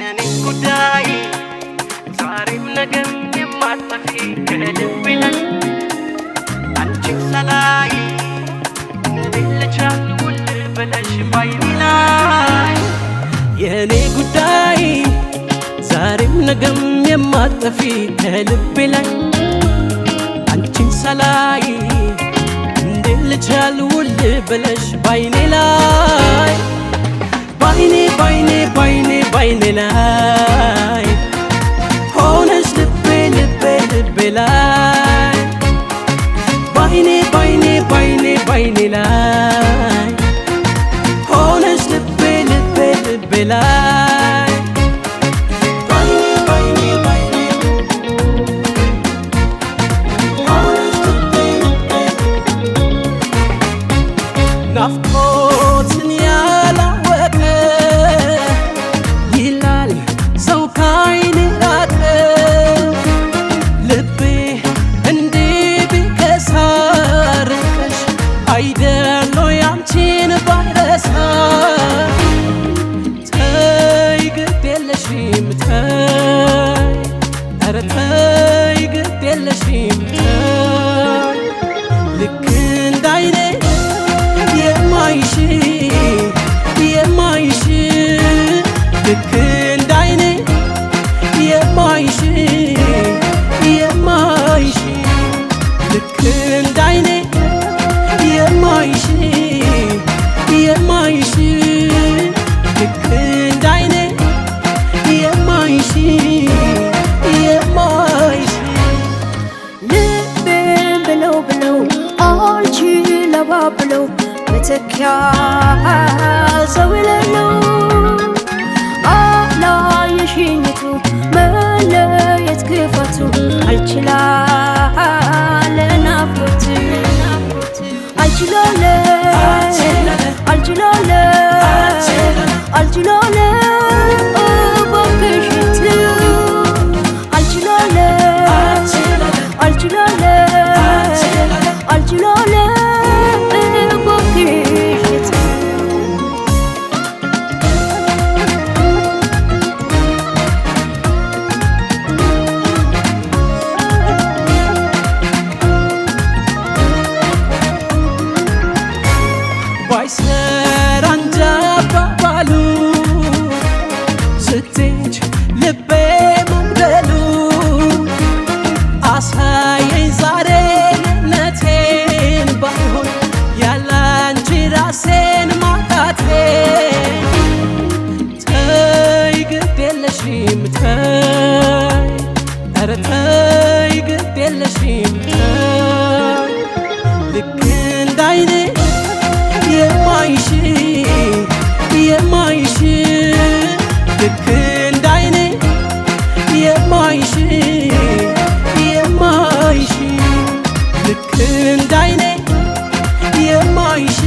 የኔ ጉዳይ ዛሬም ነገም የማትጠፊ ከልቤ ላይ አንቺን ሳላይ እንዴት ልቻል ውል ብለሽ ባይኔ ላይ የኔ ጉዳይ ዛሬም ነገም የማትጠፊ ከልቤ ላይ አንቺን ሳላይ እንዴት ልቻል ውል ብለሽ ባይኔ ላይ ባይኔ ባይኔ ባይኔ ባይኔ ላይ ሆነሽ ልቤ ልቤ ልቤ ላይ ባይኔ ባይኔ ባይኔ ባይኔ ላይ ሆነሽ ልቤ ልቤ ልቤ ላይ ባይኔ ባይኔ ባይኔ ሆነሽ ልቤ ልቤ ናፍቆትን ያላወቀ ይላል ሰው ካይን ራቀ ልቤ እንዲህ ቢከሳርቅሽ አይደሎ ያንቺን ባይረሳ ተይ ግድ የለሽም ተይ ኧረ ተይ ግድ የለሽም ተይ ልክ እንዳይኔ የማይሽ የማይሽ ልክ እንዳይኔ የማይሽ የማይሽ ልክ እንዳይኔ የማይሽ የማይሽ ልክ እንዳይኔ የማይሽ የማይሽ ልቤን ብለው ብለው አልችለባ ብለው መተኪያ ሰው የሌለው አላየሽኝቱ መለየት ክፋቱ አልችላለ ናፍቆት አልችላለ አልችላለ አልችላለ ባክሽቱ አልችላለ አልችላለ አልችላለ ባይሰራ እንጂ አባባሉ ስትሄጂ ልቤ መግደሉ አሳየኝ ዛሬ ነቴን ባይሆን ያላንቺ ራሴን ማጣቴን ተይ ግድ የለሽም ተይ ኧረ ተይ ግድ የለሽም ተይ ልክ እንዳይኔ የማይሽ የማይሽ ልክ እንዳይኔ የማይሽ የማይሽ ልክ እንዳይኔ የማይሽ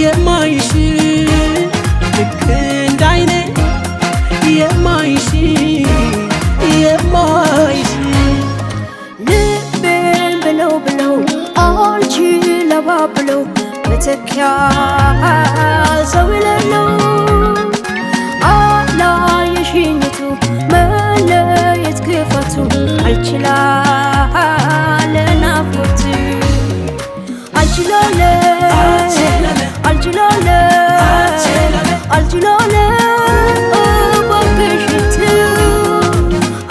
የማይሽ ልክ እንዳይኔ የማይሽ የማይሽ ልቤን ብለው ብለው አልችለባ ብለው መተኪያ ሰው የሌለው አላየሽኝቱ መለየት ክፋቱ አልችላለ ናፍቆት አልችላለ አልችላለ አልችላለ ባክሽቱ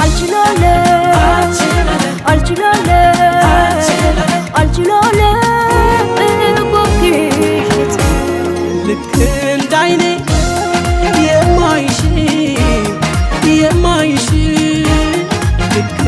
አልችላለ አልችላለ አልችላለ ልክ እንዳይኔ የማይሽ የማይሽ ልክ